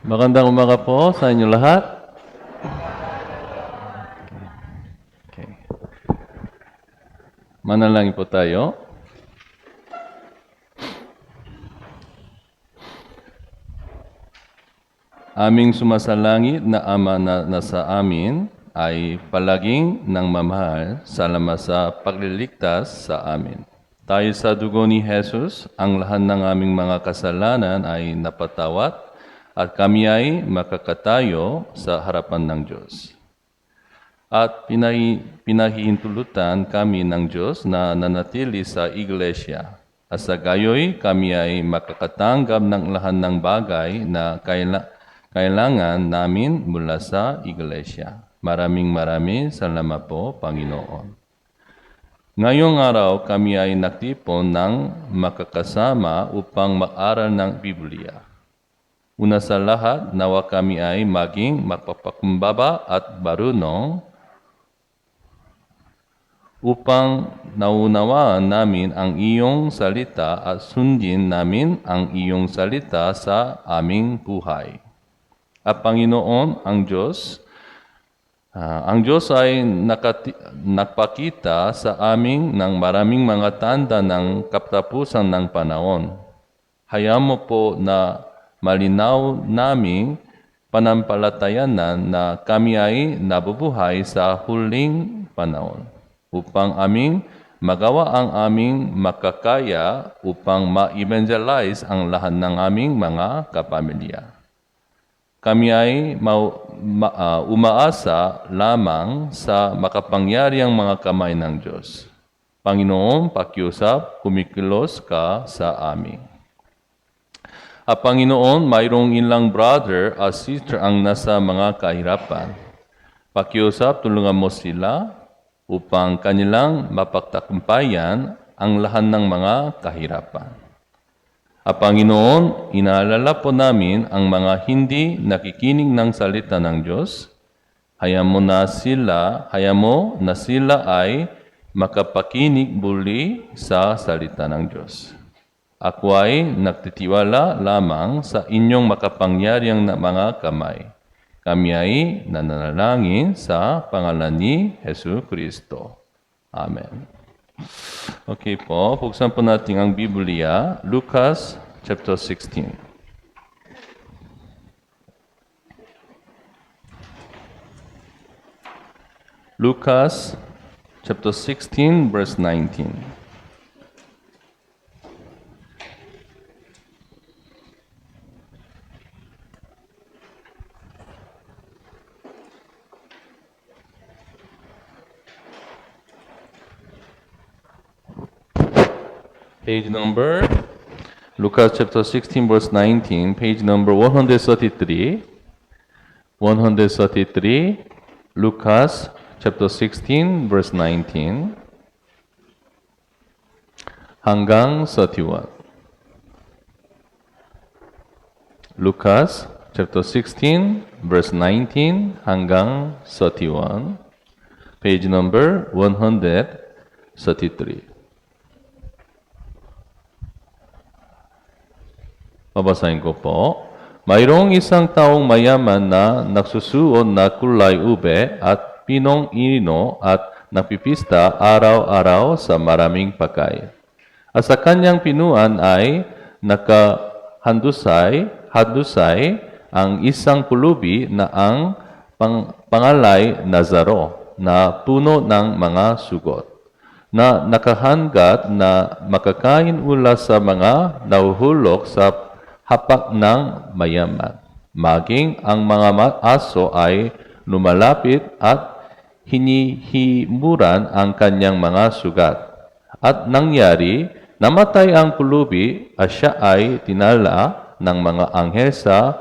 Magandang umaga po sa inyo lahat. Okay. Manalangin po tayo. Aming sumasalangit na Ama na nasa amin ay palaging nang mamahal, salamat sa pagliligtas sa amin. Dahil sa dugo ni Jesus, ang lahat ng aming mga kasalanan ay napatawat at kami ay makakatayo sa harapan ng Diyos. At pinahihintulutan kami ng Diyos na nanatili sa iglesia. At sa gayoy, kami ay makakatanggap ng lahat ng bagay na kailangan namin mula sa iglesia. Maraming salamat po, Panginoon. Ngayong araw, kami ay nagtipon ng makakasama upang mag-aral ng Biblia. Una sa lahat, nawa kami ay maging magpapakumbaba at marunong upang naunawaan namin ang iyong salita at sundin namin ang iyong salita sa aming buhay. At Panginoon, ang Diyos ay nagpakita sa amin ng maraming mga tanda ng katapusan ng panahon. Hayaan mo po na malinaw naming panampalatayanan na kami ay nabubuhay sa huling panahon upang aming magawa ang aming makakaya upang ma-evangelize ang lahat ng aming mga kapamilya. Kami ay umaasa lamang sa makapangyariang mga kamay ng Diyos. Panginoon, pakiusap, kumikilos ka sa amin. At Panginoon, mayroong ilang brother at sister ang nasa mga kahirapan. Pakiusap, tulungan mo sila upang kanilang mapagtagumpayan ang lahat ng mga kahirapan. At Panginoon, inaalala po namin ang mga hindi nakikinig ng salita ng Diyos. Hayaan mo na sila ay makapakinig muli sa salita ng Diyos. Ako ay nagtitiwala lamang sa inyong makapangyariang mga kamay. Kami ay nananalangin sa pangalan ni Hesus Kristo. Amen. Okay po, buksan po natin ang Biblia, Lucas chapter 16. Lucas chapter 16, verse 19. Page number, Lucas chapter 16, verse 19, page number 133. 133, Lucas chapter 16, verse 19, hanggang 31. Lucas chapter 16, verse 19, hanggang 31, page number 133. Babasahin ko po. Mayroong isang taong mayaman na nagsusuot na kulay ube at pinong inino at napipista araw-araw sa maraming pagkain. At sa kanyang pinuan ay nakahandusay ang isang pulubi na ang pangalay Nazaro na puno ng mga sugot, na nakahanggat na makakain ula sa mga nahuhulog sa hapak ng mayaman. Maging ang mga aso ay lumalapit at hinihimuran ang kanyang mga sugat. At nangyari, namatay ang pulubi at siya ay tinala ng mga anghel sa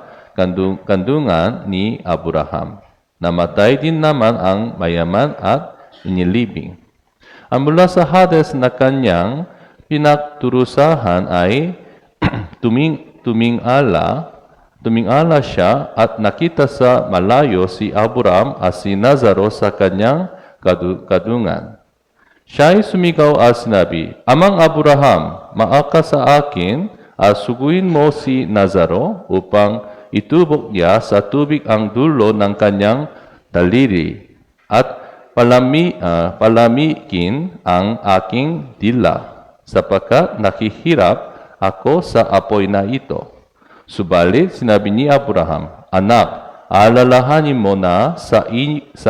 kandungan ni Abraham. Namatay din naman ang mayaman at inilibing. Ang mula sa Hades na kanyang pinagturusahan ay tumingala siya at nakita sa malayo si Abraham at si Nazaro sa kanyang kadungan. Siya ay sumigaw at sinabi, Amang Abraham, maaka sa akin at suguin mo si Nazaro upang itubok niya sa tubig ang dulo ng kanyang daliri at palamikin ang aking dila, sapagkat nakihirap ako sa apoy na ito. Subalit sinabi ni Abraham, Anak, alalahanin mo na sa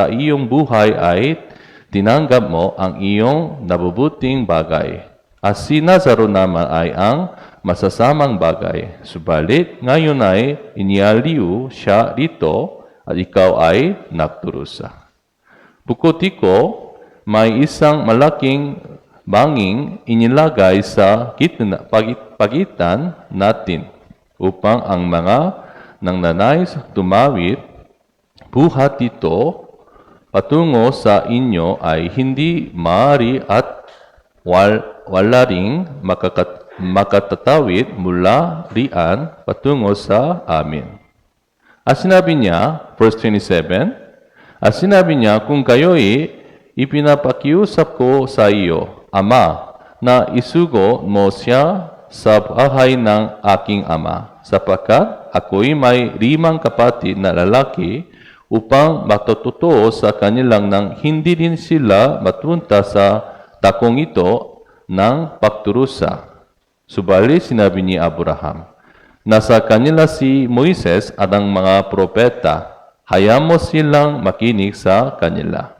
iyong buhay ay tinanggap mo ang iyong nabubuting bagay. At si Nazaro naman ay ang masasamang bagay. Subalit ngayon ay inialiw siya dito at ikaw ay nagturusa. Bukod iko, may isang malaking banging inilagay sa pagitan natin upang ang mga nangnanais tumawid buhat dito patungo sa inyo ay hindi maaari at wala ring makatatawid mula riyan patungo sa amin. At sinabi niya, verse 27, at sinabi niya, kung kayo'y ipinapakiusap ko sa iyo, Ama, na isugo mo siya sa bahay ng aking ama, sapagkat ako'y may 5 kapatid na lalaki upang matutotoo sa kanilang nang hindi din sila matunta sa takong ito ng pagturusa. Subalit sinabi ni Abraham, nasa kanila si Moises at ang mga propeta, hayaan mo silang makinig sa kanila.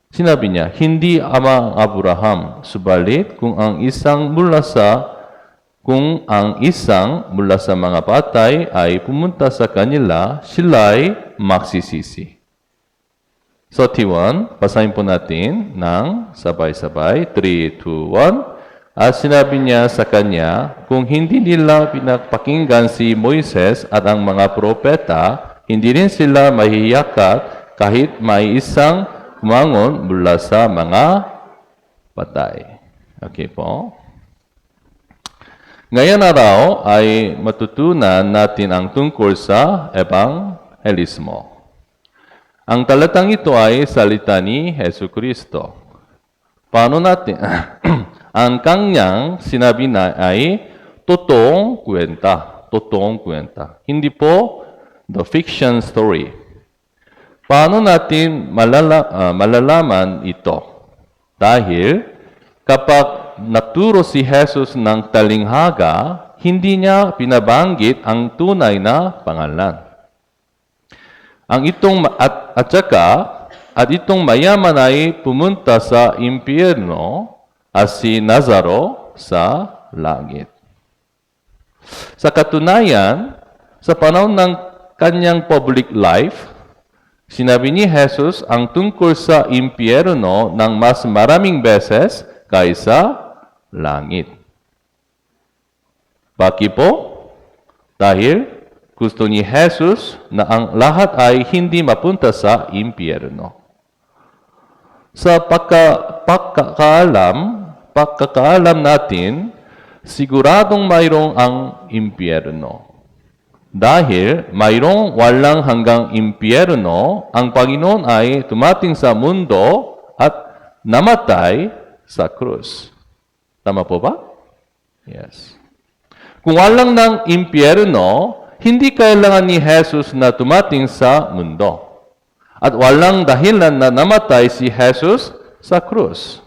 Sinabi niya, hindi ama Abraham, subalit kung ang isang mula sa mga patay ay pumunta sa kanila, sila'y magsisisi. 31, basahin po natin ng sabay-sabay, 3, 2, 1. At sinabi niya sa kanya, kung hindi nila pinapakinggan si Moises at ang mga propeta, hindi rin sila mahihiyakat kahit may isang umangon mula sa mga patay. Okay po. Ngayon araw ay matutunan natin ang tungkol sa ebanghelismo. Ang talatang ito ay salita ni Hesus Kristo. Paano natin? Ang kanyang sinabi na ay totoong kwenta. Totoong kwenta. Hindi po the fiction story. Paano natin malalaman ito? Dahil kapag naturo si Jesus ng talinghaga, hindi niya pinabanggit ang tunay na pangalan. At itong mayaman ay pumunta sa impyerno at si Nazaro sa langit. Sa katunayan, sa panahon ng kanyang public life, sinabi ni Jesus ang tungkol sa impyerno ng mas maraming beses kaysa langit. Bakit po? Dahil gusto ni Jesus na ang lahat ay hindi mapunta sa impyerno. Sa pagkakaalam natin, siguradong mayroong ang impyerno. Dahil mayroong walang hanggang impyerno, ang Panginoon ay tumating sa mundo at namatay sa krus. Tama po ba? Yes. Kung walang ng impyerno, hindi kailangan ni Jesus na tumating sa mundo. At walang dahilan na namatay si Jesus sa krus.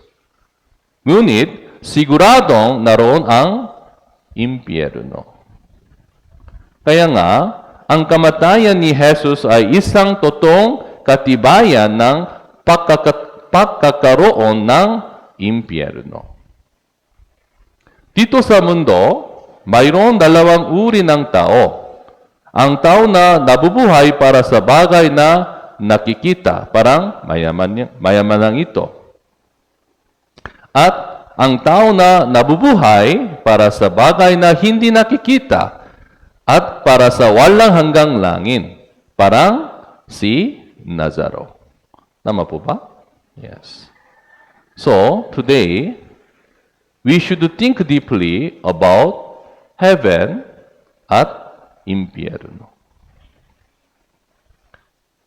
Ngunit, siguradong naroon ang impyerno. Kaya nga, ang kamatayan ni Jesus ay isang totoong katibayan ng pagkakaroon ng impyerno. Dito sa mundo, mayroon 2 uri ng tao. Ang tao na nabubuhay para sa bagay na nakikita, parang mayaman lang ito. At ang tao na nabubuhay para sa bagay na hindi nakikita at para sa walang hanggang langit, parang si Nazaro. Tama po ba? Yes. So, today, we should think deeply about heaven at impyerno.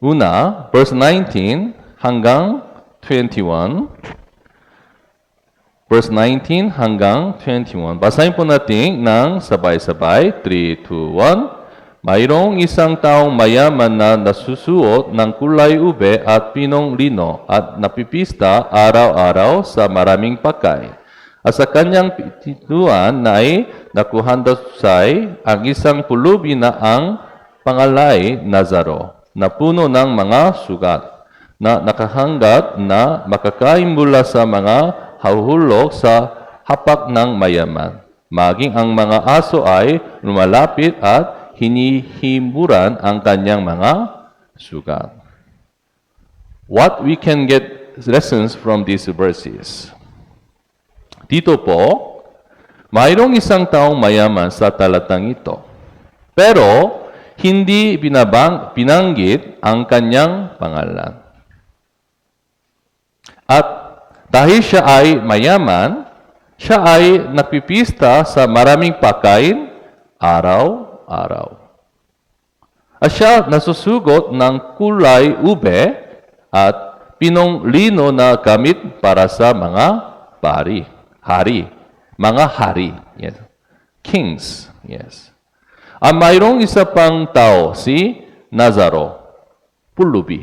Una, verse 19 hanggang 21. Verse 19 hanggang 21. Basahin po natin ng sabay-sabay. 3, 2, 1. mayroong isang taong mayaman na nasusuot ng kulay ube at pinong lino at napipista araw-araw sa maraming pagkain. At sa kanyang pintuan na ay nakuhandasay ang isang pulubi na ang pangalay Nazaro, na puno ng mga sugat, na nakahanggat na makakain mula sa mga hahulog sa hapak ng mayaman. Maging ang mga aso ay lumalapit at hinihimuran ang kanyang mga sugat. What we can get lessons from these verses? Dito po, mayroong isang taong mayaman sa talatang ito. Pero, hindi binanggit ang kanyang pangalan. At dahil siya ay mayaman, siya ay nagpipista sa maraming pagkain araw-araw. At siya nasusugot ng kulay ube at pinong lino na gamit para sa mga hari. Mga hari. Yes. Kings. Yes. At mayroong isa pang tao, si Nazaro. Pulubi.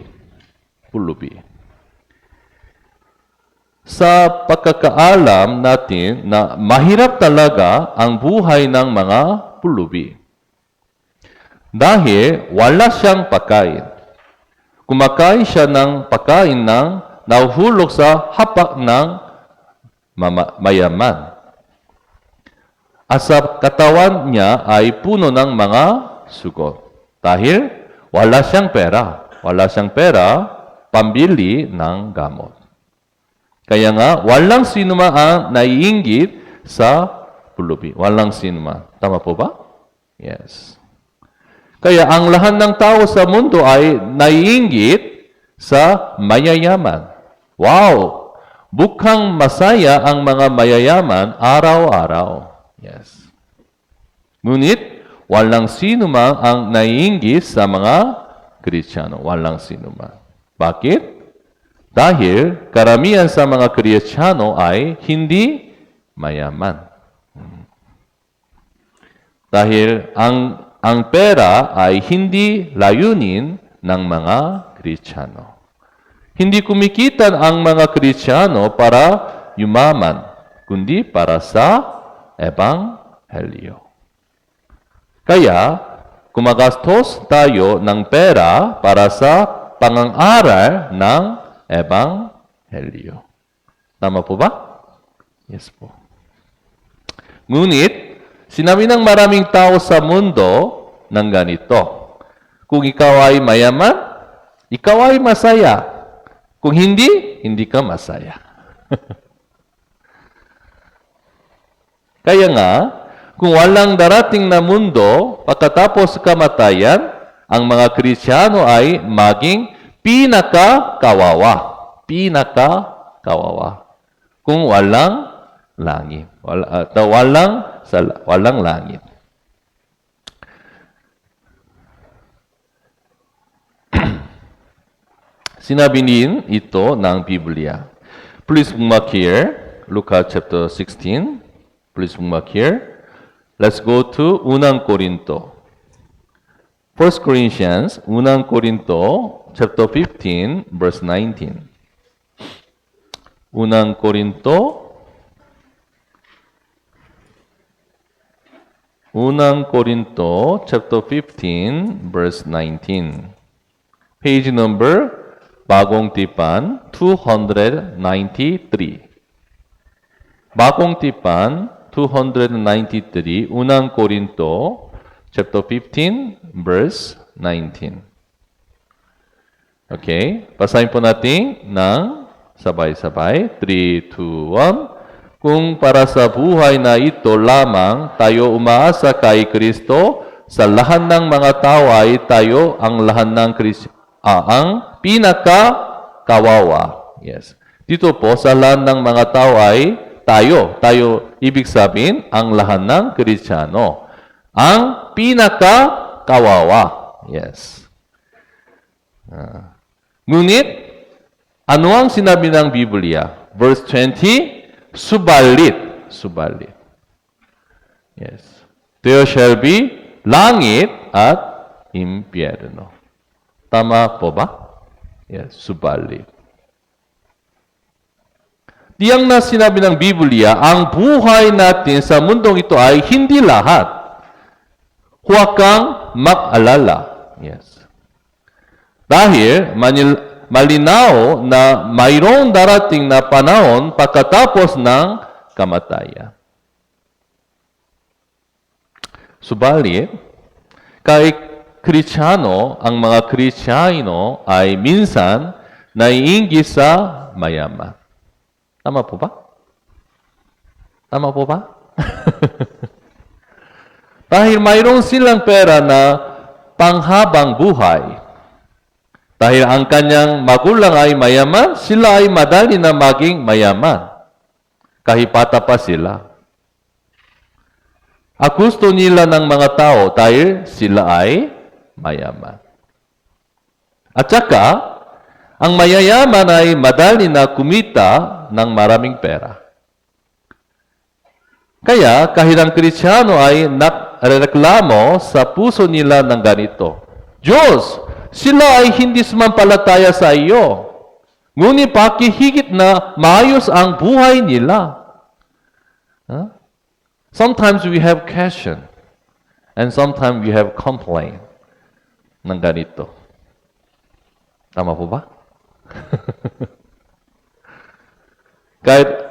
Sa pagkakaalam natin na mahirap talaga ang buhay ng mga pulubi. Dahil wala siyang pagkain. Kumakain siya ng pagkain ng nahuhulog sa hapak ng mayaman. At sa katawan niya ay puno ng mga sugot. Dahil wala siyang pera. Wala siyang pera pambili ng gamot. Kaya nga, walang sinuma ang naiinggit sa pulubi. Walang sinuma. Tama po ba? Yes. Kaya ang lahat ng tao sa mundo ay naiinggit sa mayayaman. Wow! Bukang masaya ang mga mayayaman araw-araw. Yes. Ngunit, walang sinuma ang naiinggit sa mga Kristiyano. Walang sinuma. Bakit? Dahil karamihan sa mga Kristiyano ay hindi mayaman. Dahil ang pera ay hindi layunin ng mga Kristiyano. Hindi kumikita ang mga Kristiyano para yumaman, kundi para sa Ebanghelyo. Kaya, kumagastos tayo ng pera para sa pang-aaral ng Ebanghelyo. Tama po ba? Yes po. Ngunit, sinabi ng maraming tao sa mundo ng ganito, kung ikaw ay mayaman, ikaw ay masaya. Kung hindi, hindi ka masaya. Kaya nga, kung walang darating na mundo, pagkatapos kamatayan, ang mga Kristiyano ay maging pinaka-kawawa. Kung walang langit. Walang langit. Sinabi din ito ng Biblia. Please bookmark here, Luka chapter 16. Please bookmark here. Let's go to Unang Korinto. 1 Corinthians, Unang Korinto, chapter 15, verse 19. Unang Korinto, chapter 15, verse 19. Page number, Bagong Tipan, 293. Bagong Tipan, 293, Unang Korinto, chapter 15, verse 19. Okay? Basahin po natin ng sabay-sabay. 3, 2, 1. Kung para sa buhay na ito lamang tayo umaasa kay Kristo, sa lahat ng mga tao ay tayo ang lahat ng ang pinaka-kawawa. Yes. Dito po, sa lahat ng mga tao ay tayo. Tayo, ibig sabihin, ang lahat ng Kristiyano. Ang pinaka-kawawa. Yes. Ngunit, ano ang sinabi ng Biblia? Verse 20, subalit. Yes. There shall be langit at impyerno. Tama po ba? Yes, subalit. Diyang na sinabi ng Biblia, ang buhay natin sa mundong ito ay hindi lahat. Huwag kang mag-alala. Yes. Dahil malinaw na mayroong darating na panahon pagkatapos ng kamatayan. Subalit, kahit Kristiyano, ang mga Kristiyano ay minsan naiinggit sa mayaman. Tama po ba? Tama po ba? Dahil mayroon silang pera na panghabang buhay. Dahil ang kanyang magulang ay mayaman, sila ay madali na maging mayaman. Kahit bata pa sila. At gusto nila ng mga tao dahil sila ay mayaman. At saka, ang mayayaman ay madali na kumita ng maraming pera. Kaya, kahit ang Kristiyano ay nagreklamo sa puso nila ng ganito, Diyos, sila ay hindi sumampalataya sa iyo. Ngunit pakihigit na maayos ang buhay nila. Huh? Sometimes we have question. And sometimes we have complaint. Ng ganito. Tama po ba?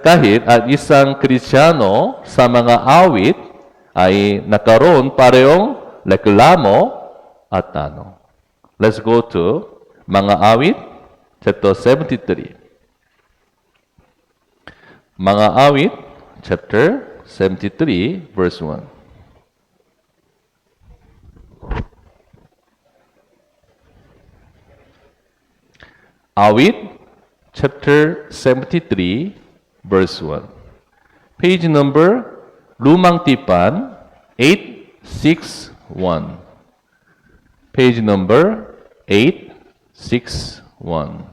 kahit at isang Kristiyano sa mga awit ay nakaroon parehong reklamo at tanong. Let's go to mga awit, chapter 73. Mga awit, chapter 73, verse 1. Awit, chapter 73, verse 1. Page number, Lumang Tipan, 861. Page number, 861.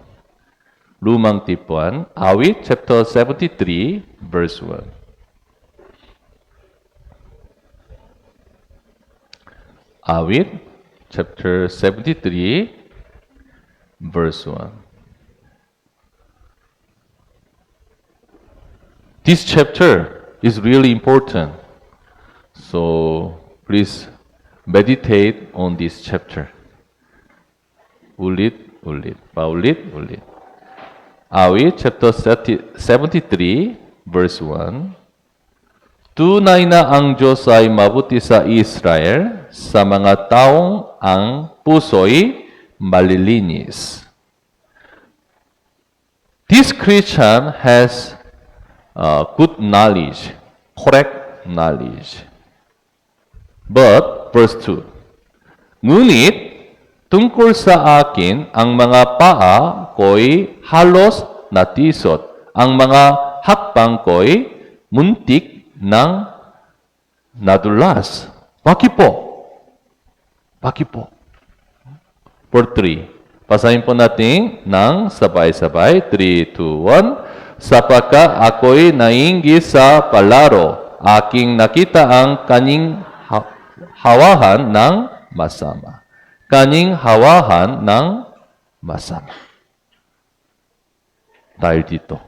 Lumang Tipan, Awit, chapter 73, verse 1. Awit, chapter 73, verse 1. This chapter is really important. So, please meditate on this chapter. Ulit. Paulit. Awit, chapter 73, verse 1. Tunay na ang Diyos ay mabuti sa Israel, sa mga taong ang puso'y malilinis. This Christian has good knowledge, correct knowledge. But, verse 2, ngunit, tungkol sa akin, ang mga paa ko'y halos natisot. Ang mga hakbang ko'y muntik ng nadulas. Bakit po? For 3. Pasahin po natin ng sabay-sabay. 3, 2, 1. Sapagkat ako'y nainggit sa palaro, aking nakita ang kaning hawahan ng masama. Dahil dito.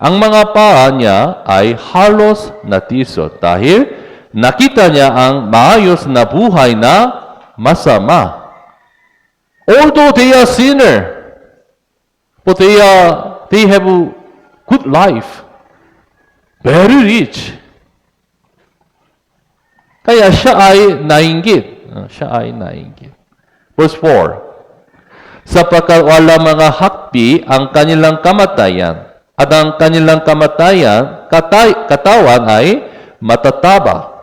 Ang mga paa niya ay halos natisot dahil nakita niya ang maayos na buhay na masama. Although they are sinner, but they have a good life. Very rich. Kaya siya ay nainggit. Verse 4. Sapagkat wala mga hakpi ang kanilang kamatayan, at ang kanilang katawan ay matataba.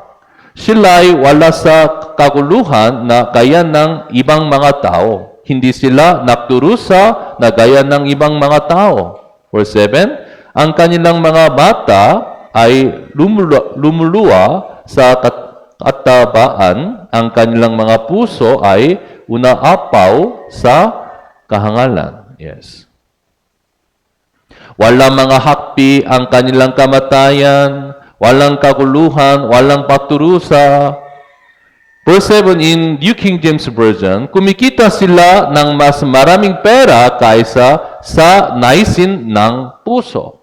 Sila ay wala sa kaguluhan na gaya ng ibang mga tao. Hindi sila nagdurusa na gaya ng ibang mga tao. Verse 7, ang kanilang mga mata ay lumuluwa sa katabaan, ang kanilang mga puso ay unaapaw sa kahangalan. Yes. Wala mga hakpi ang kanilang kamatayan, walang kaguluhan, walang paturusa. Verse 7 in New King James Version, kumikita sila ng mas maraming pera kaysa sa naisin ng puso.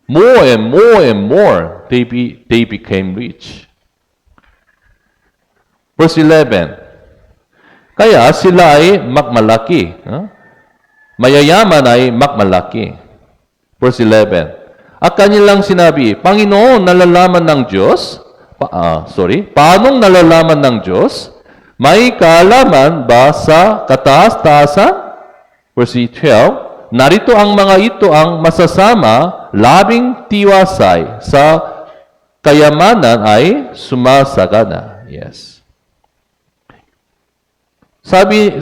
More and more and more, they became rich. Verse 11, kaya sila ay magmalaki. Mayayaman ay magmalaki. Verse 11, at kanilang sinabi, Panginoon, nalalaman ng Diyos, paanong nalalaman ng Diyos? May kaalaman ba sa kataas-taasan? Verse 12, narito ang mga ito ang masasama, labing tiwasay, sa kayamanan ay sumasagana. Yes. Sabi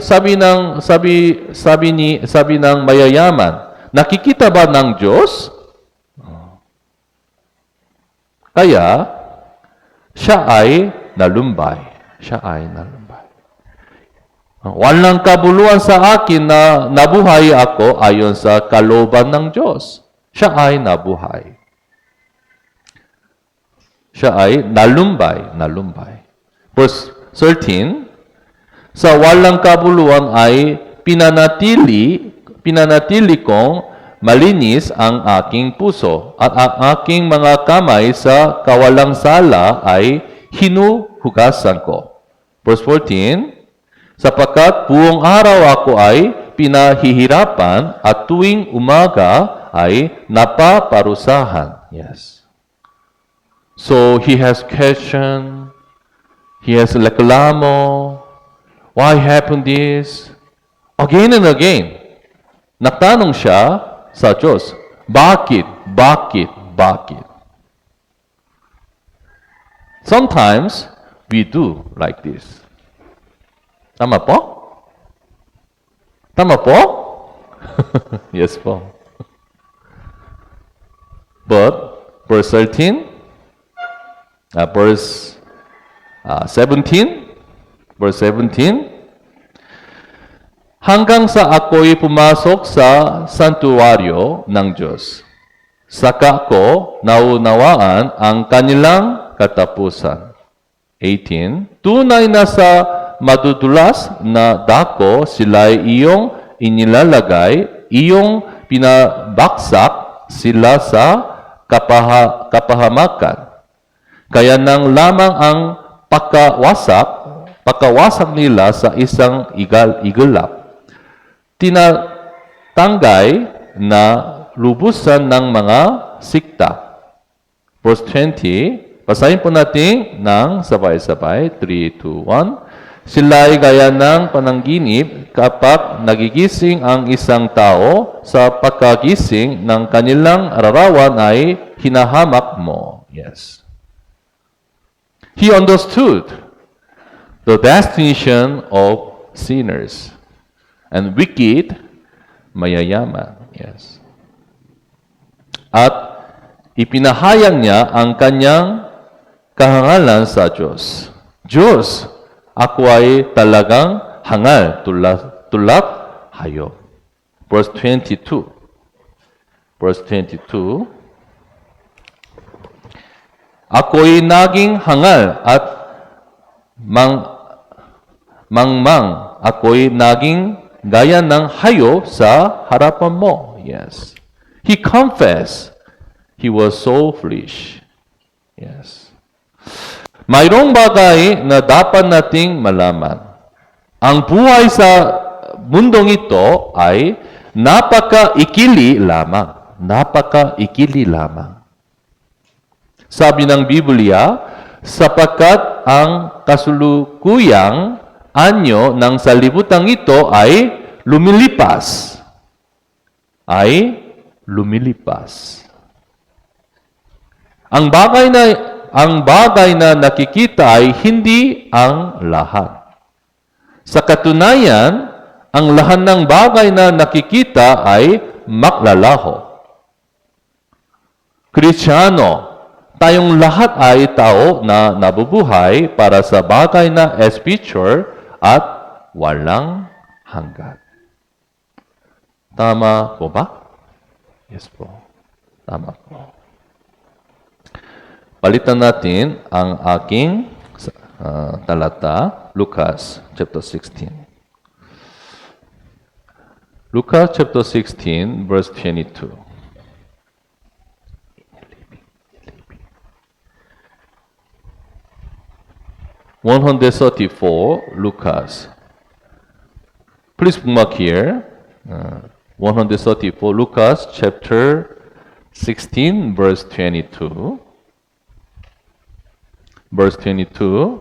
ng mayayaman, nakikita ba ng Diyos? Kaya siya ay nalumbay. Siya ay nalumbay. Walang kabuluhan sa akin na nabuhay ako ayon sa kalooban ng Diyos. Siya ay nabuhay. Siya ay nalumbay. Verse 13, sa walang kabuluhan ay pinanatili kong malinis ang aking puso at ang aking mga kamay sa kawalang sala ay hinuhugasan ko. Verse 14, sapagkat buong araw ako ay pinahihirapan at tuwing umaga ay napaparusahan. Yes. So he has question, he has reklamo. Why happened this? Again and again, nagtanong siya sa Diyos, bakit? Sometimes, we do like this. Tama po? Yes po. But, verse 13, verse 17, hanggang sa ako'y pumasok sa santuaryo ng Diyos. Saka ko naunawaan ang kanilang katapusan. 18, tunay na sa madudulas na dako sila'y iyong inilalagay, iyong pinabaksak sila sa kapahamakan. Kaya nang lamang ang pagkawasak nila sa isang igalap. Tinatanggay na lubusan ng mga sikta. Verse 20, basahin po natin ng sabay-sabay. 3, 2, 1. Sila'y gaya ng panaginip kapag nagigising ang isang tao, sa pagkagising ng kanilang arawan ay hinahamak mo. Yes. He understood the destination of sinners and wicked, mayayaman. Yes. At ipinahayag niya ang kanyang kahangalan sa Diyos. Diyos, ako ay talagang hangal tulad hayop. Verse 22. Ako'y naging hangal at mangmang. Ako'y naging gaya ng hayop sa harapan mo. Yes. He confessed he was so foolish. Yes. Mayroong bagay na dapat nating malaman. Ang buhay sa mundong ito ay napaka-ikili lamang. Sabi ng Biblia, sapagkat ang kasulukuyang anyo ng salibutang ito ay lumilipas. Ang bagay na nakikita ay hindi ang lahat. Sa katunayan, ang lahat ng bagay na nakikita ay maglalaho. Kristiyano, tayong lahat ay tao na nabubuhay para sa bagay na spiritual at walang hanggan. Tama po ba? Yes po. Tama po. Palitan natin ang aking talata, Lucas chapter 16. Lucas chapter 16, verse 22. (134) Lucas. Please bookmark here. 134 Lucas chapter 16, verse 22. Verse 22.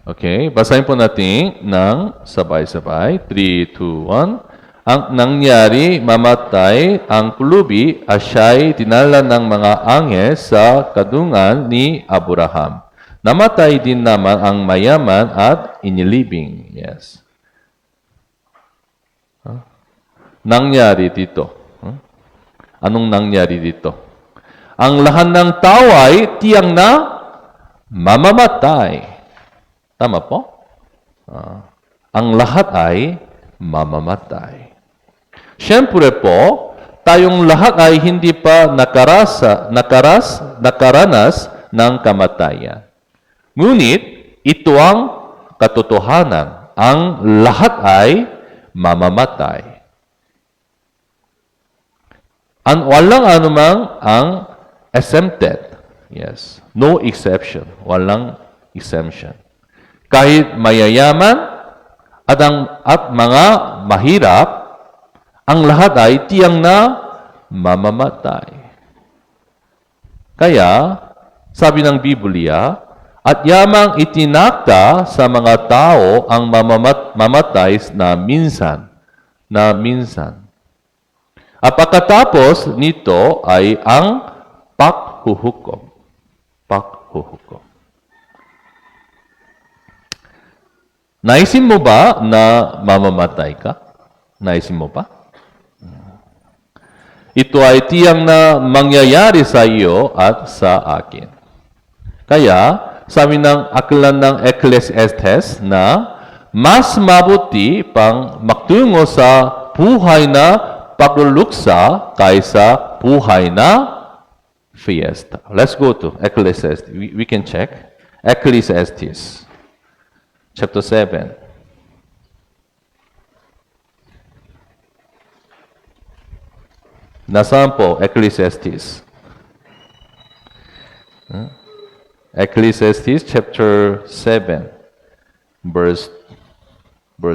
Okay, basahin po natin ng sabay-sabay. 3, 2, 1. Ang nangyari, mamatay ang pulubi at siya'y dinala ng mga anghel sa kadungan ni Abraham. Namatay din naman ang mayaman at inilibing. Yes. Nangyari dito. Anong nangyari dito? Ang lahat ng tao ay tiyang na mamamatay. Tama po? Ang lahat ay mamamatay. Siyempre po, tayong lahat ay hindi pa nakaranas ng kamatayan. Ngunit, ito ang katotohanan. Ang lahat ay mamamatay. Walang anumang ang exempted. Yes. No exception. Walang exemption. Kahit mayayaman at mga mahirap, ang lahat ay tiyang na mamamatay. Kaya, sabi ng Biblia, at yamang itinakda sa mga tao ang mamatay na minsan. At pagkatapos nito ay ang paghuhukom. Naisin mo ba na mamamatay ka? Naisin mo ba? Ito ay tiyang na mangyayari sa iyo at sa akin. Kaya, sabi ng aklan ng Ecclesiastes na mas mabuti pang magtungo sa buhay na pagluluksa kaysa buhay na fiesta. Let's go to Ecclesiastes. We can check. Ecclesiastes chapter 7. Nasaan po Ecclesiastes? Ecclesiastes chapter 7, verse 2.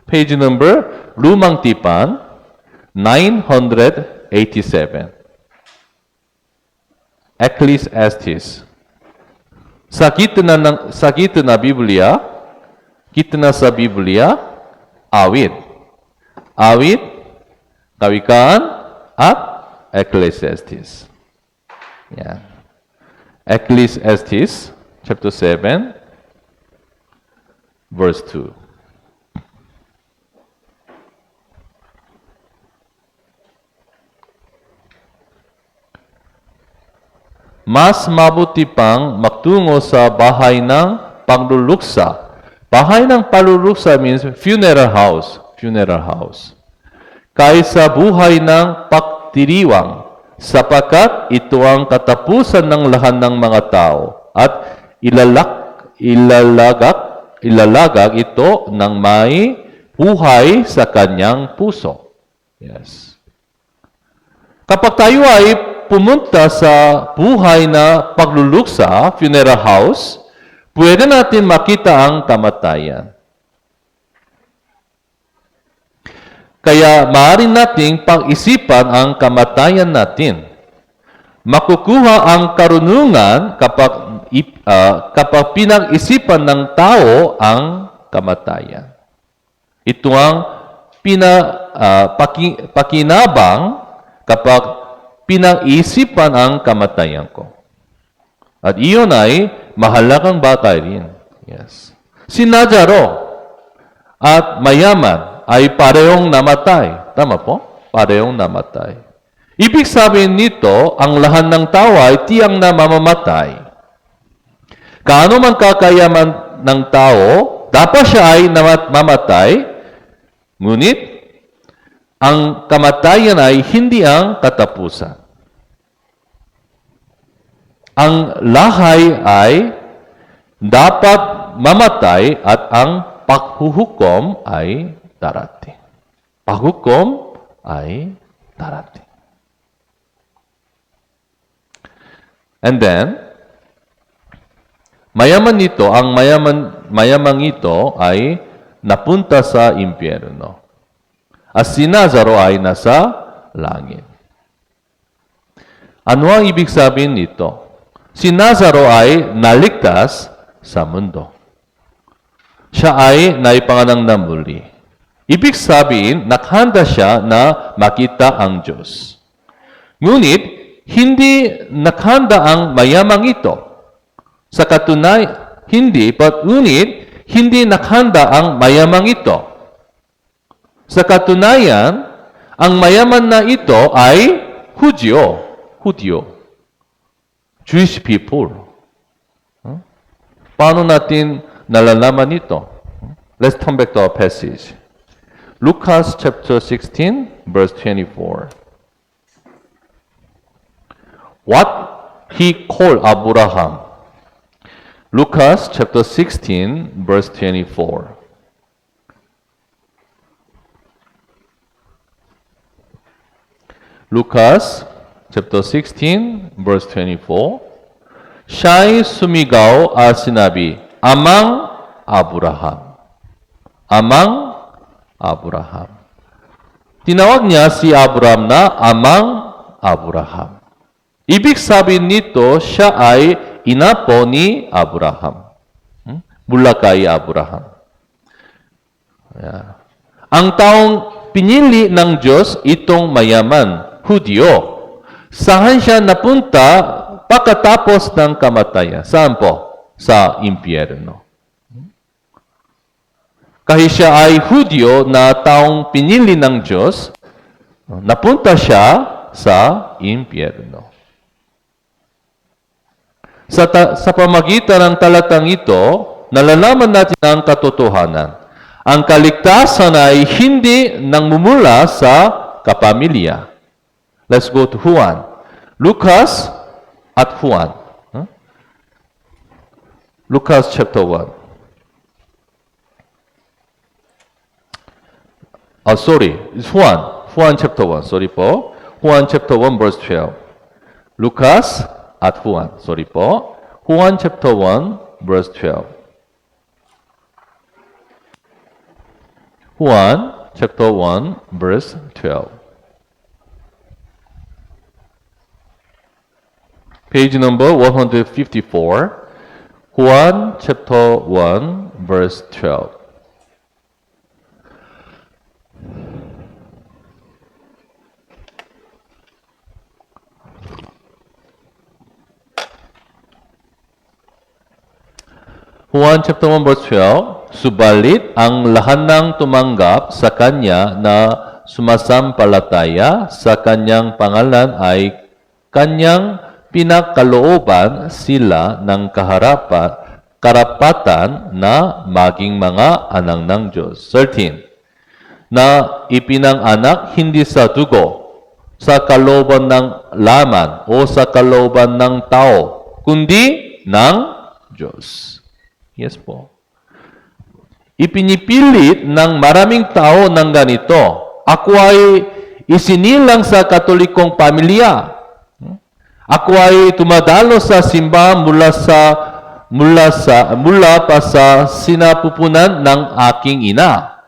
Page number, Lumang Tipan, 987. Ecclesiastes. Sa gitna Biblia, sa Biblia, awit. Awit, kawikaan, at Ecclesiastes. Yan. Ecclesiastes chapter 7, verse 2. Mas mabuti pang magtungo sa bahay ng pagluluksa. Bahay ng pagluluksa means funeral house. Kaysa buhay ng pagdiriwang. Sapagkat ito ang katapusan ng lahat ng mga tao at ilalagak ito ng may buhay sa kanyang puso. Yes. Kapag tayo ay pumunta sa buhay na pagluluksa, funeral house, pwede natin makita ang kamatayan. Kaya maaari nating pag-isipan ang kamatayan natin. Makukuha ang karunungan kapag pinag-isipan ng tao ang kamatayan. Ito ang pakinabang kapag pinag-isipan ang kamatayan ko. At iyon ay mahalagang bagay rin. Yes. Si Lazaro at mayaman ay parehong namatay. Tama po? Parehong namatay. Ibig sabihin nito, ang lahat ng tao ay tiyang na mamamatay. Kaano man kakayaman ng tao, dapat siya ay mamatay, ngunit ang kamatayan ay hindi ang katapusan. Ang lahay ay dapat mamatay at ang paghuhukom ay darating. Paghukom ay darating. And then, mayamang ito ay napunta sa impyerno. At si Lazaro ay nasa langit. Ano ang ibig sabihin nito? Si Lazaro ay naligtas sa mundo. Siya ay naipanganak na muli. Ibig sabihin, naghanda siya na makita ang Diyos. Ngunit, hindi naghanda ang mayamang ito. Sa katunayan, ngunit, hindi naghanda ang mayamang ito. Sa katunayan, ang mayaman na ito ay Hudyo. Jewish people. Paano natin nalalaman ito? Let's turn back to our passage. Lucas chapter 16, verse 24. What he called Abraham. Lucas chapter 16, verse 24. Lucas chapter 16, verse 24. Siya'y sumigaw at sinabi, Amang Abraham. Amang Abraham. Tinawag niya si Abraham na Amang Abraham. Ibig sabihin nito, siya ay inapo ni Abraham. Mula kay Abraham. Yeah. Ang taong pinili ng Diyos, itong mayaman, Hudyo. Saan siya napunta pagkatapos ng kamatayan? Saan po? Sa impyerno. Kahit siya ay Hudyo na taong pinili ng Diyos, napunta siya sa impyerno. Sa pamagitan ng talatang ito, nalalaman natin ang katotohanan. Ang kaligtasan ay hindi nangmumula sa kapamilya. Let's go to Juan. Lucas at Juan. Lucas chapter 1. It's Juan. Juan chapter 1. Sorry po. Juan chapter 1 verse 12. Lucas at Juan. Sorry po. Juan chapter 1 verse 12. Juan chapter 1 verse 12. Page number 154. Juan chapter 1 verse 12. Juan chapter 1 verse 12, subalit ang lahat ng tumanggap sa Kanya na sumasampalataya sa Kanyang pangalan ay Kanyang pinakalooban sila ng karapatan na maging mga anak ng Diyos. 13. Na ipinanganak hindi sa dugo, sa kalooban ng laman o sa kalooban ng tao, kundi ng Diyos. Yes po. Ipinipilit ng maraming tao ng ganito. Ako ay isinilang sa katolikong pamilya. Ako ay tumadalo sa simbahan mula pa sa sinapupunan ng aking ina.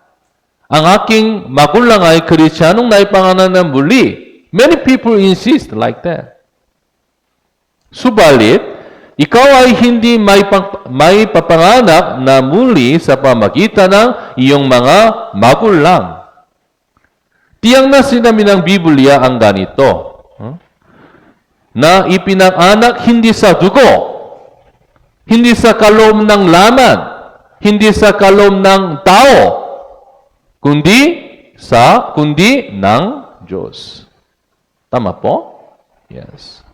Ang aking magulang ay Kristiyanong naipanganak ng muli. Many people insist like that. Subalit, ikaw ay hindi may papanganak na muli sa pamagitan ng iyong mga magulang. Tiyang na sinabi ng Biblia ang ganito, na ipinanganak hindi sa dugo, hindi sa kaloob ng laman, hindi sa kaloob ng tao, kundi ng Diyos. Tama po? Yes.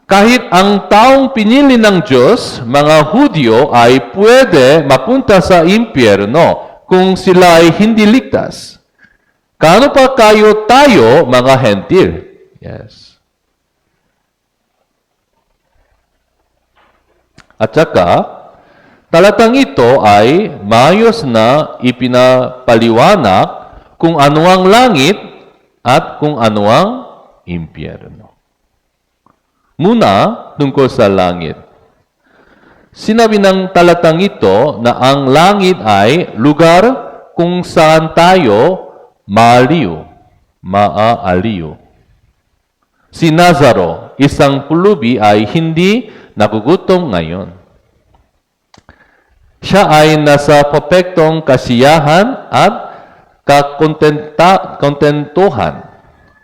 Kahit ang taong pinili ng Diyos, mga Hudyo, ay pwede mapunta sa impyerno kung sila ay hindi ligtas. Kaano pa tayo, mga hentil? Yes. At saka, talatang ito ay maayos na ipinapaliwanag kung ano ang langit at kung ano ang impyerno. Muna, tungkol sa langit. Sinabi ng talatang ito na ang langit ay lugar kung saan tayo maaaliw. Si Nazaro, isang pulubi, ay hindi nagugutom ngayon. Siya ay nasa perpektong kasiyahan at kakontentuhan.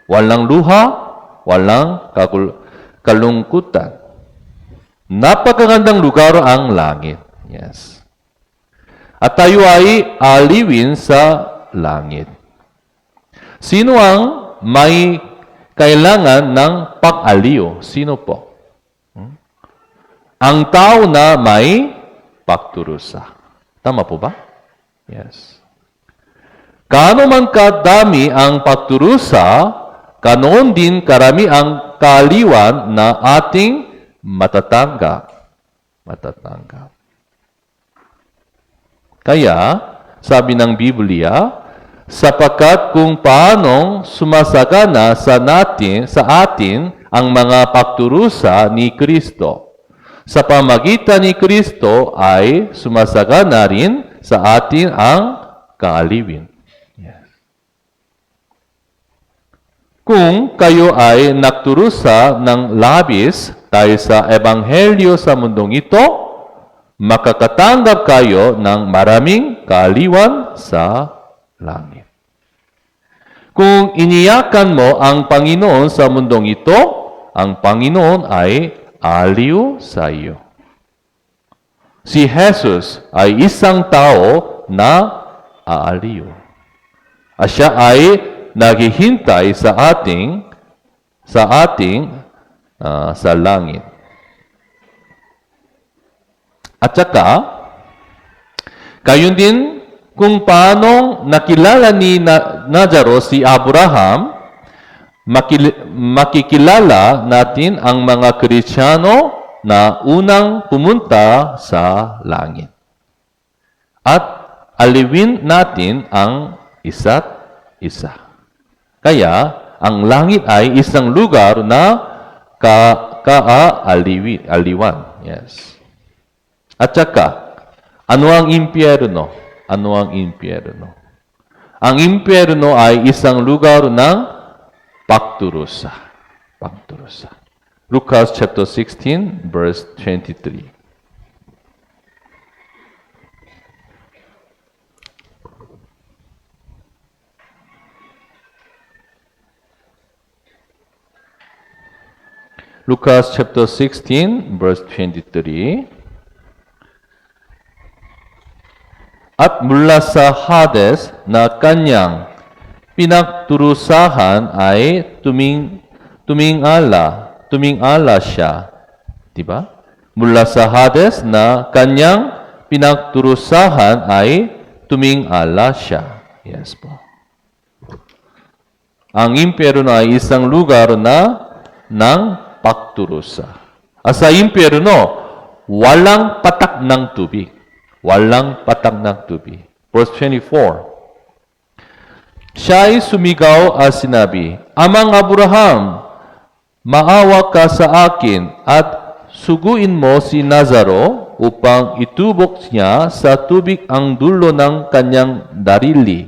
Walang luha, walang kalungkutan. Napakagandang lugar ang langit. Yes. At tayo ay aliwin sa langit. Sino ang may kailangan ng pag-aliw? Sino po? Ang tao na may pagturusa. Tama po ba? Yes. Kaano man kadami ang pagturusa, kanoon din karami ang kaaliwan na ating matatanggap. Kaya, sabi ng Biblia, sapagkat kung paanong sumasagana sa atin ang mga pagturusa ni Kristo, sa pamagitan ni Kristo ay sumasagana rin sa atin ang kaaliwin. Yes. Kung kayo ay nagturusa ng labis dahil sa ebanghelyo sa mundong ito, makakatanggap kayo ng maraming kaaliwan sa langit. Kung iniyakan mo ang Panginoon sa mundong ito, ang Panginoon ay aliw sa iyo. Si Jesus ay isang tao na aaliw. At siya ay naghihintay sa langit. At saka, gayon din kung paano nakilala ni Nazaro si Abraham, makikilala natin ang mga Kristiyano na unang pumunta sa langit. At aliwin natin ang isa't isa. Kaya, ang langit ay isang lugar na kaaliwan. Yes. At saka, ano ang impyerno? Ano ang impyerno? Ang impyerno ay isang lugar ng pagturusa. Lucas chapter 16, verse 23. Lucas chapter 16, verse 23. At mula sa Hades na kanyang pinagturusahan ay tumingala siya. Diba? Mula sa Hades na kanyang pinagturusahan ay tumingala siya. Yes po. Ang impyerno ay isang lugar ng pagturusa. At sa impyerno, walang patak ng tubig. Walang patak ng tubig. Verse 24. Siya'y sumigaw at sinabi, Amang Abraham, maawa ka sa akin at suguin mo si Nazaro upang itubok niya sa tubig ang dulo ng kanyang darili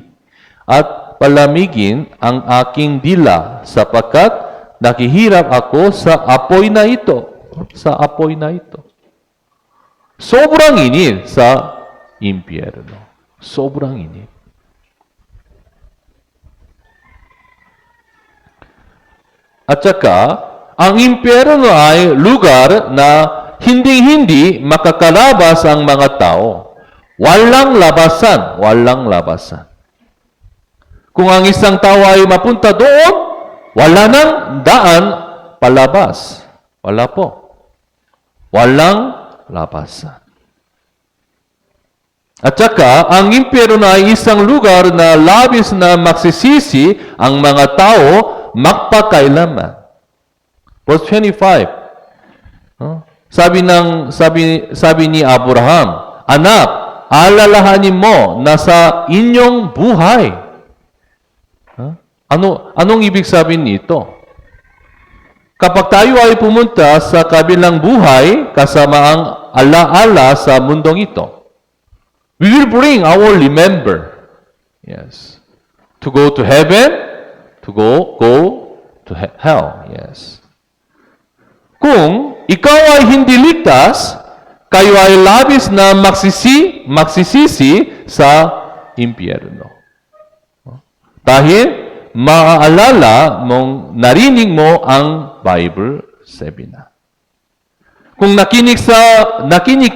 at palamigin ang aking dila sapagkat nakihirap ako sa apoy na ito. Sa apoy na ito. Sobrang init sa impyerno. Sobrang init. At saka, ang impyerno ay lugar na hindi makakalabas ang mga tao. Walang labasan. Walang labasan. Kung ang isang tao ay mapunta doon, wala nang daan palabas. Wala po. Walang labasan. At saka, ang impyerno ay isang lugar na labis na magsisisi ang mga tao magpakailanman. Verse 25. sabi ni Abraham, "Anak, alalahanin mo na sa inyong buhay." Anong ibig sabihin nito? Kapag tayo ay pumunta sa kabilang buhay kasama ang alaala sa mundong ito, we will bring our remember. Yes. To go to heaven, to go to hell. Yes. Kung ikaw ay hindi ligtas, kayo ay labis na magsisisi sa impyerno. Dahil maaalala mong narinig mo ang Bible seminar. Kung nakinig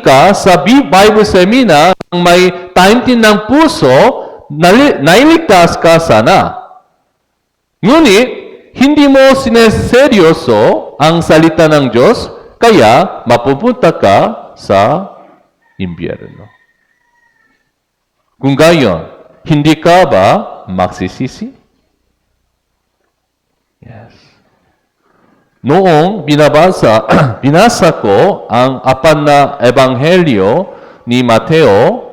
ka sa Bible seminar ang may taimtim ng puso, nailigtas ka sana. Ngunit, hindi mo sineseryoso ang salita ng Diyos, kaya mapupunta ka sa impyerno. Kung gayon, hindi ka ba magsisisi? Yes. Noong binasa ko ang apat na ebanghelyo ni Mateo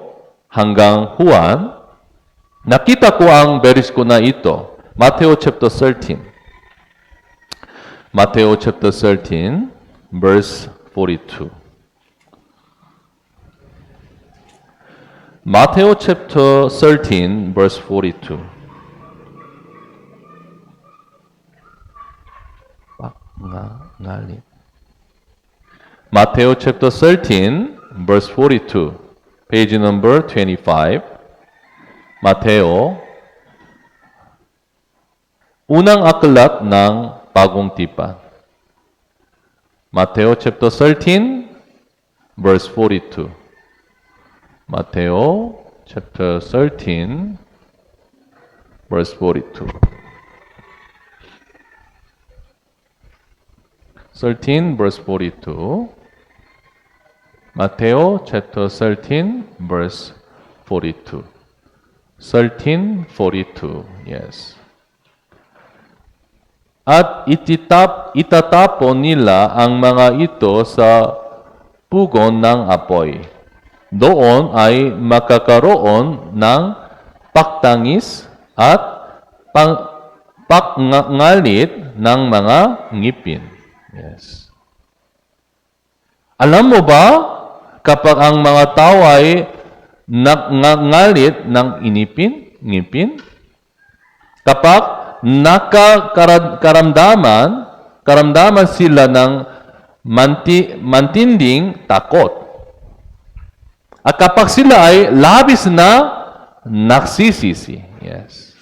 hanggang Juan, nakita ko ang bersiko na ito. Matthew chapter 13. Matthew chapter 13, verse 42. Matthew chapter 13, verse 42. Matthew chapter 13, verse 42. Page number 25. Mateo, unang aklat ng Bagong Tipan. Mateo chapter 13, verse 42. Mateo chapter 13, verse 42. 13, verse 42. Mateo chapter 13, verse 42. 13:42. Yes. At itatapon nila ang mga ito sa pugon ng apoy. Doon ay makakaroon ng pagtangis at pagngalit ng mga ngipin. Yes. Alam mo ba, kapag ang mga tao ay nangalit ng ngipin, kapag karamdaman sila ng mantinding takot. At kapag sila ay labis na nagsisisi. Yes.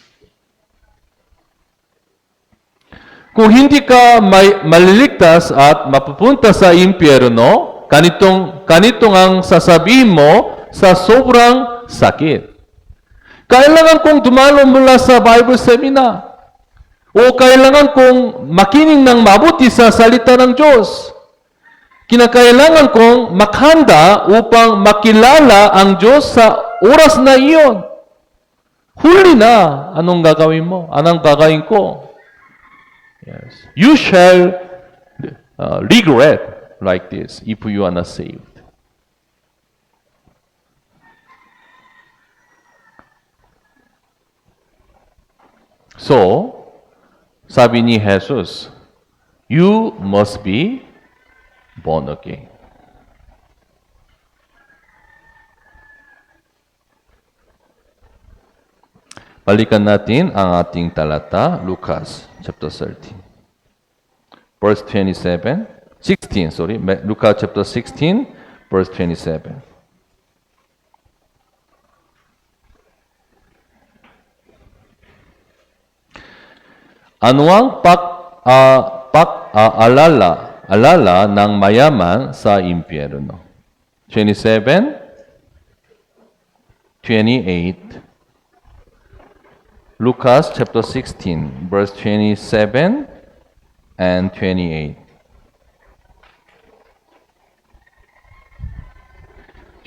Kung hindi ka maliligtas at mapupunta sa impyerno, kanitong ang sasabihin mo sa sobrang sakit. Kailangan kong dumalo mula sa Bible seminar. O kailangan kong makinig ng mabuti sa salita ng Diyos. Kinakailangan kong maghanda upang makilala ang Diyos sa oras na iyon. Huli na. Anong gagawin mo? Anong gagawin ko? Yes. You shall regret like this if you are not saved. So, sabi ni Jesus, you must be born again. Balikan natin ang ating talata, Lucas chapter 13. Verse 16, Lucas chapter 16, verse 27. Ano ang alala ng mayaman sa impyerno? 27, 28. Lucas chapter 16, verse 27 and 28.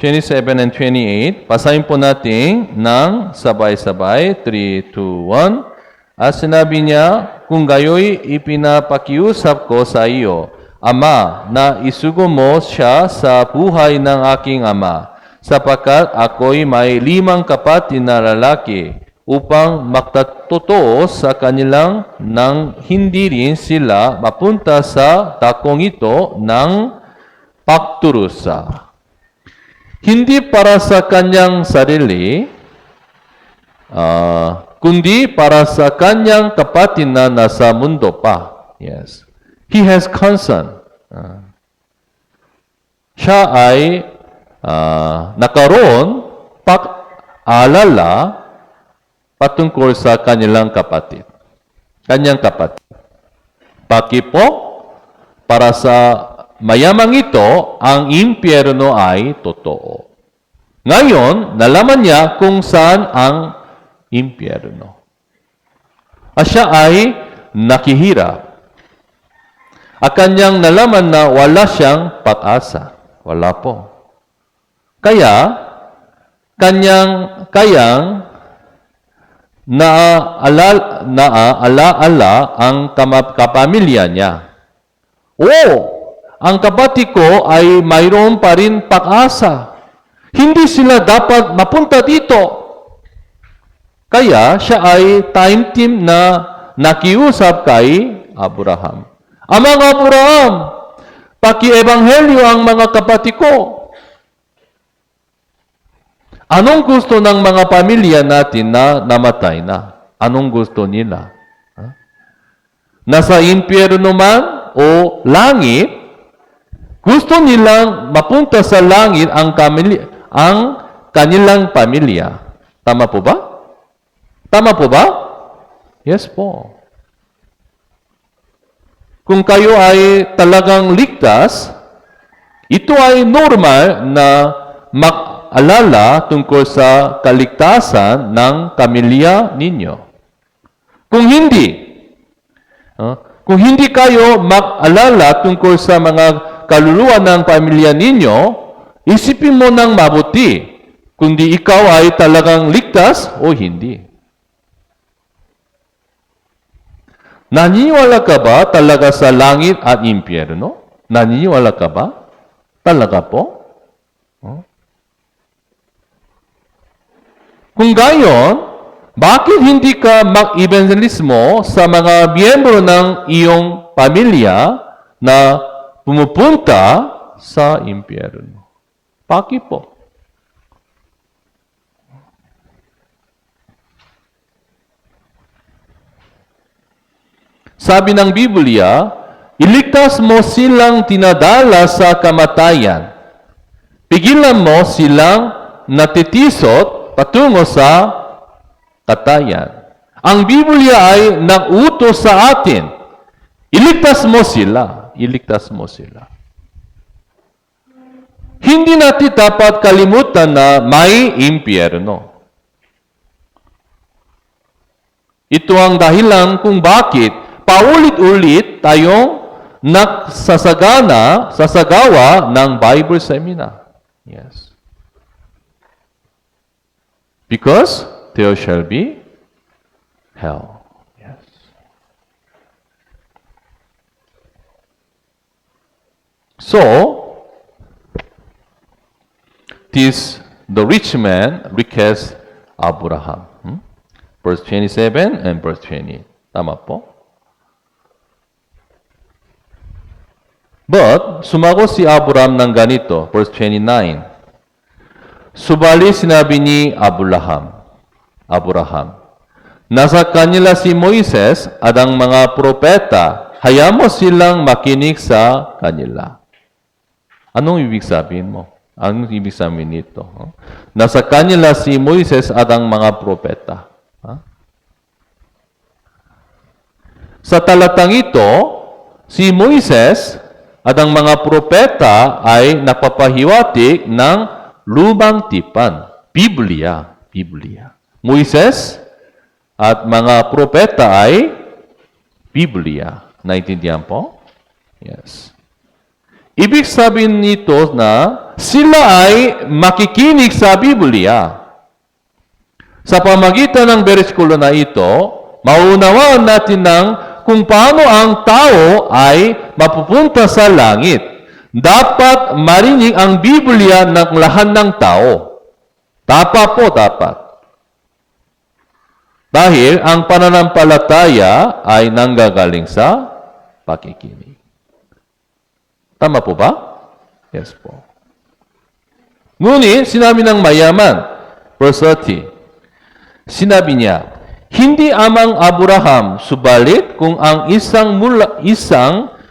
27 and 28. Basahin po natin ng sabay-sabay. 3, 2, 1. At sinabi niya, kung gayoy ipinapakiusap ko sa iyo, Ama, na isugo mo siya sa buhay ng aking ama, sapagkat ako'y may 5 kapatid na lalaki, upang magtatotoo sa kanilang nang hindi rin sila mapunta sa dakong ito ng pagturusa. Hindi para sa kanyang sarili, kundi para sa kanyang kapatid na nasa mundo pa. Yes. He has concern. Siya ay nakaroon pag-alala patungkol sa kanilang kapatid. Kanyang kapatid. Bakit po? Para sa mayamang ito, ang impyerno ay totoo. Ngayon, nalaman niya kung saan ang impyerno. At siya ay nakihirap. At kanyang nalaman na wala siyang pag-asa. Wala po. Kaya, kayang naaalala ang kapamilya niya. Ang kapatid ko ay mayroon pa rin pag-asa. Hindi sila dapat mapunta dito. Kaya siya ay time team na nakiusap kay Abraham. Amang Abraham, paki-ebanghelyo ang mga kapatid ko. Anong gusto ng mga pamilya natin na namatay na? Anong gusto nila? Nasa impyerno man o langit, gusto nilang mapunta sa langit ang kanilang pamilya. Tama po ba? Tama po ba? Yes po. Kung kayo ay talagang ligtas, ito ay normal na mag-alala tungkol sa kaligtasan ng pamilya ninyo. Kung hindi kayo mag-alala tungkol sa mga kaluluwa ng pamilya ninyo, isipin mo ng mabuti kundi ikaw ay talagang ligtas o hindi. Naniniwala ka ba talaga sa langit at impyerno? Naniniwala ka ba? Talaga po? Kung gayon, bakit hindi ka mag-evangelismo sa mga miyembro ng iyong pamilya na pumupunta sa impyerno? Bakit po? Sabi ng Biblia, iligtas mo silang tinadala sa kamatayan. Pigilan mo silang natitisot patungo sa katayan. Ang Biblia ay nag-utos sa atin. Iligtas mo sila. Iligtas mo sila. Hindi natin dapat kalimutan na may impyerno. Ito ang dahilan kung bakit paulit-ulit tayong sasagawa ng Bible seminar. Yes. Because there shall be hell. Yes. So, the rich man requests Abraham. Verse 27 and verse 20. Tama po? But, sumagot si Abraham ng ganito, verse 29. Subali sinabi ni Abraham, nasa kanila si Moises at ang mga propeta, hayaan mo silang makinig sa kanila. Anong ibig sabihin mo? Anong ibig sabihin nito? Nasa kanila si Moises at ang mga propeta. Sa talatang ito, si Moises at ang mga propeta ay napapahiwatig ng lumang tipan. Biblia. Moises at mga propeta ay Biblia. Naintindihan po? Yes. Ibig sabihin nito na sila ay makikinig sa Biblia. Sa pamagitan ng bersikulo na ito, maunawaan natin ng kung paano ang tao ay mapupunta sa langit. Dapat marinig ang Biblia ng lahat ng tao. Dapat. Dahil ang pananampalataya ay nanggagaling sa pakikinig. Tama po ba? Yes po. Ngunit, sinabi ng mayaman, verse 30, sinabi niya, hindi amang Abraham, subalit kung ang isang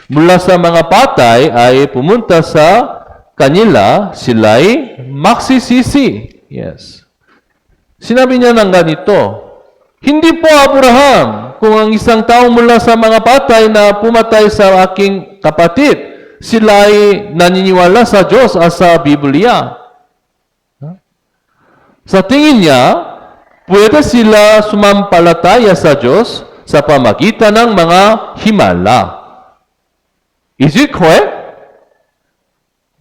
mula sa mga patay ay pumunta sa kanila, sila'y magsisisi. Yes. Sinabi niya ng ganito, hindi po Abraham, kung ang isang tao mula sa mga patay na pumatay sa aking kapatid, sila ay naniniwala sa Diyos at sa Biblia. Sa tingin niya, pwede sila sumampalataya sa Diyos sa pamagitan ng mga himala. Is it correct?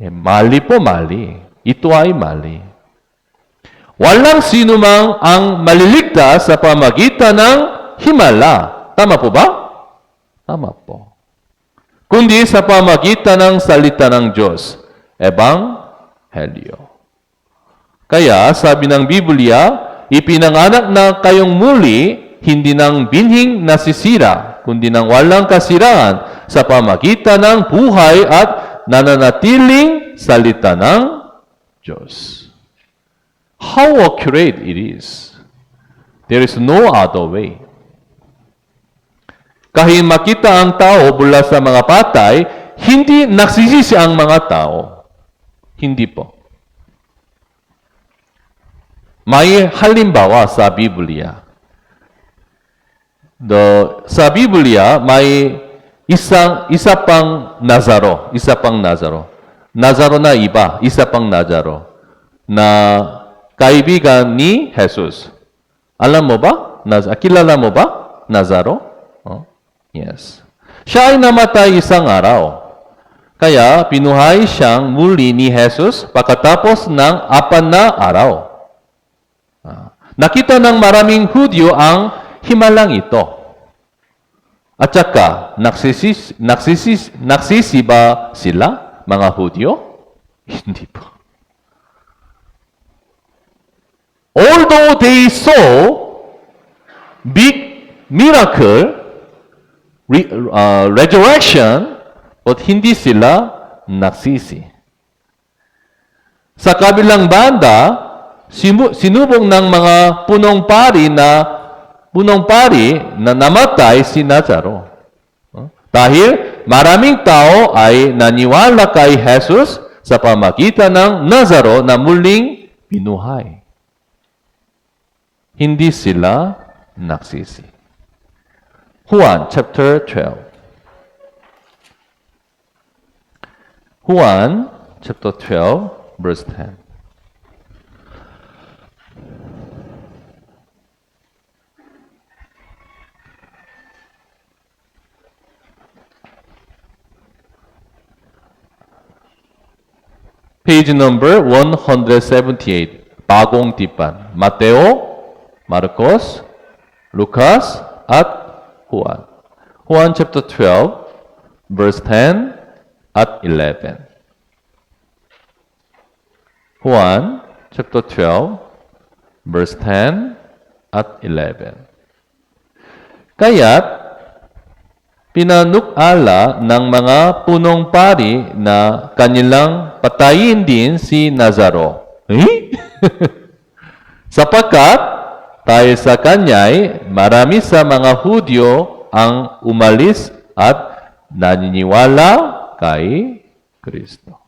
Mali po, mali. Ito ay mali. Walang sino mang ang maliligtas sa pamagitan ng himala. Tama po ba? Tama po. Kundi sa pamagitan ng salita ng Diyos. Ebanghelyo. Kaya, sabi ng Biblia, ipinanganak na kayong muli, hindi ng binhing nasisira, kundi ng walang kasiraan sa pamagitan ng buhay at nananatiling salita ng Diyos. How accurate it is. There is no other way. Kahit makita ang tao mula sa mga patay, hindi nagsisisi ang mga tao. Hindi po. May halimbawa sa Biblia. Sa Biblia, may isa pang Nazaro. Nazaro na iba, isa pang Nazaro. Na kaibigan ni Jesus. Alam mo ba? Kilala mo ba? Nazaro? Oh, yes. Siya ay namatay isang araw. Kaya pinuhay siyang muli ni Jesus pagkatapos ng 4 na araw. Nakita ng maraming Hudyo ang himalang ito. At saka, nagsisi ba sila, mga Hudyo? Hindi po. Although they saw big miracle, resurrection, but hindi sila nagsisi. Sa kabilang banda, sinubong ng mga punong pari na namatay si Nazaro. Dahil maraming tao ay naniwala kay Jesus sa pamagitan ng Nazaro na muling binuhay. Hindi sila nagsisi. Juan chapter 12. Juan chapter 12 verse 10. Page number 178. Bagong tipan. Mateo, Marcos, Lucas, at Juan. Juan chapter 12, verse 10 at 11. Juan chapter 12, verse 10 at 11. Kaya't pinanukala ng mga punong pari na kanilang patayin din si Nazaro. Sapagkat dahil sa kanya'y marami sa mga Hudyo ang umalis at naniniwala kay Kristo.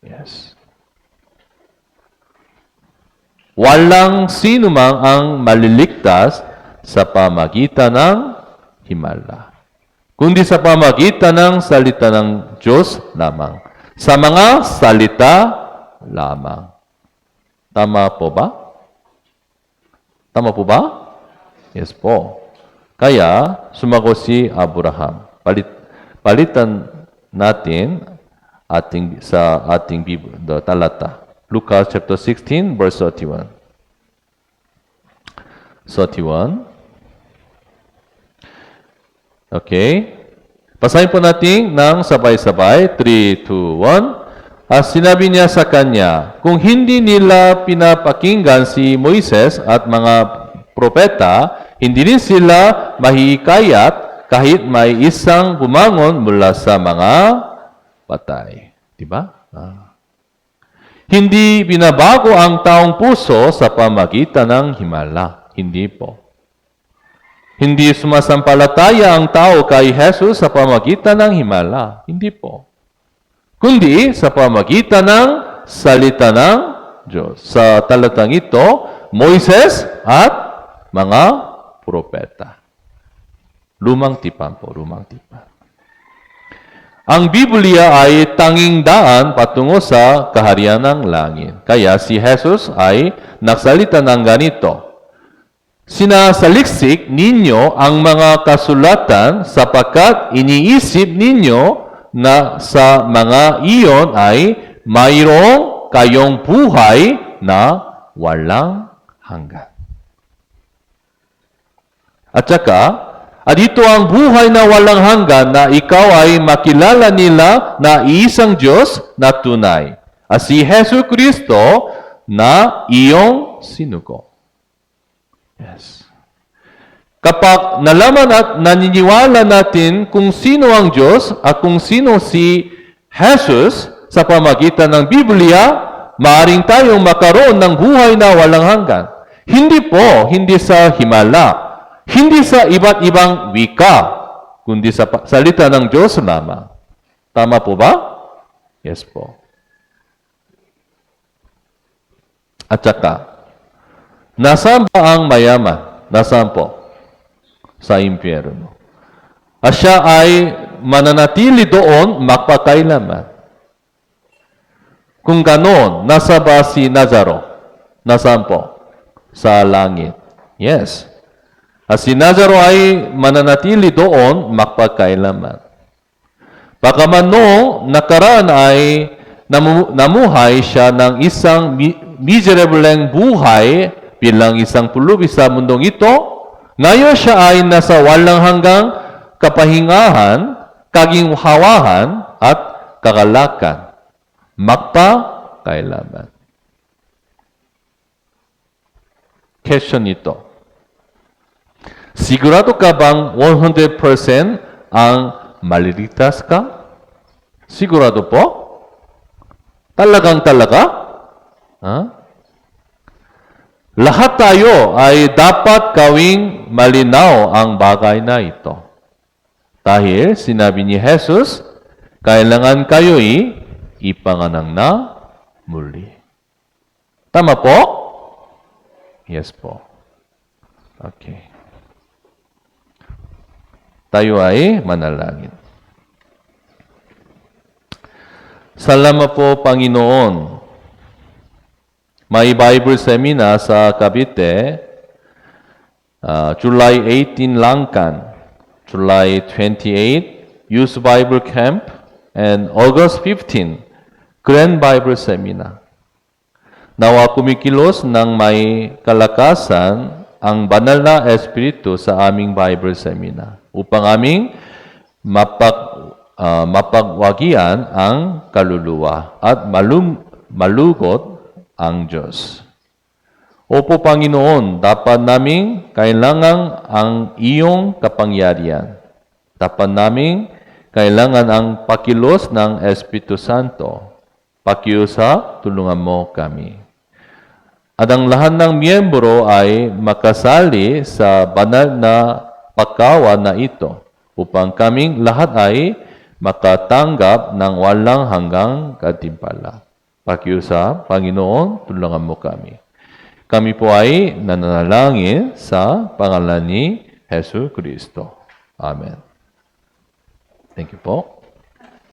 Yes. Walang sino mang ang maliligtas sa pamagitan ng himala, kundi sa pamagitan ng salita ng Diyos lamang. Sa mga salita lamang. Tama po ba? Tama po ba? Yes po. Kaya, sumagot si Abraham. Palitan natin sa ating talata. Lucas chapter 16, verse 31. 31. Okay? Basahin po natin ng sabay-sabay. 3, 2, 1. At sinabi niya sa kanya, kung hindi nila pinapakinggan si Moises at mga propeta, hindi rin sila mahihikayat kahit may isang bumangon mula sa mga patay. Diba? Hindi binabago ang taong puso sa pamagitan ng himala. Hindi po. Hindi sumasampalataya ang tao kay Jesus sa pamagitan ng himala. Hindi po. Kundi sa pamagitan ng salita ng Diyos. Sa talatang ito, Moises at mga propeta. Lumang tipan po, lumang tipan. Ang Biblia ay tanging daan patungo sa kaharian ng langit. Kaya si Jesus ay nagsalita ng ganito, sinasaliksik ninyo ang mga kasulatan sapagkat iniisip ninyo na sa mga iyon ay mayroong kayong buhay na walang hanggan. At saka, ito ang buhay na walang hanggan na ikaw ay makilala nila na iisang Diyos na tunay. At si Hesus Kristo na iyong sinugo. Yes. Kapag nalaman at naniniwala natin kung sino ang Diyos at kung sino si Jesus sa pamagitan ng Biblia, maaring tayong makaroon ng buhay na walang hanggan. Hindi po, hindi sa himala. Hindi sa iba't ibang wika, kundi sa salita ng Diyos lamang. Tama po ba? Yes po. At saka, nasaan ba ang mayaman? Nasaan po? Sa impyerno. At siya ay mananatili doon magpakailaman. Kung ganoon, nasa ba si Nazaro? Nasaan po? Sa langit. Yes. At si Nazaro ay mananatili doon magpakailaman. Baka man noong nakaraan ay namuhay siya ng isang miserableng buhay bilang isang pulubi sa mundong ito, ngayon siya ay nasa walang hanggang kapahingahan, kaginhawahan at kagalakan. Magpakailaman. Question ito. Sigurado ka bang 100% ang maliligtas ka? Sigurado po? Talagang talaga? Lahat tayo ay dapat gawing malinaw ang bagay na ito. Dahil sinabi ni Jesus, kailangan kayo'y ipanganak na muli. Tama po? Yes po. Okay. Tayo ay manalangin. Salamat po, Panginoon. May Bible seminar sa Cavite, July 18, Langkan, July 28, Youth Bible Camp, and August 15, Grand Bible Seminar. Nawa kumikilos ng may kalakasan ang banal na Espiritu sa aming Bible Seminar upang aming mapagwagian ang kaluluwa at malugot ang Diyos. Opo, Panginoon, dapat naming kailangan ang iyong kapangyarihan. Dapat naming kailangan ang pakilos ng Espiritu Santo. Pakiusap, tulungan mo kami. At ang lahat ng miyembro ay makasali sa banal na pagkawan na ito upang kaming lahat ay makatanggap ng walang hanggang katimpala. Pakiusap, Panginoon, tulungan mo kami. Kami po ay nananalangin sa pangalan ni Hesus Kristo. Amen. Thank you po.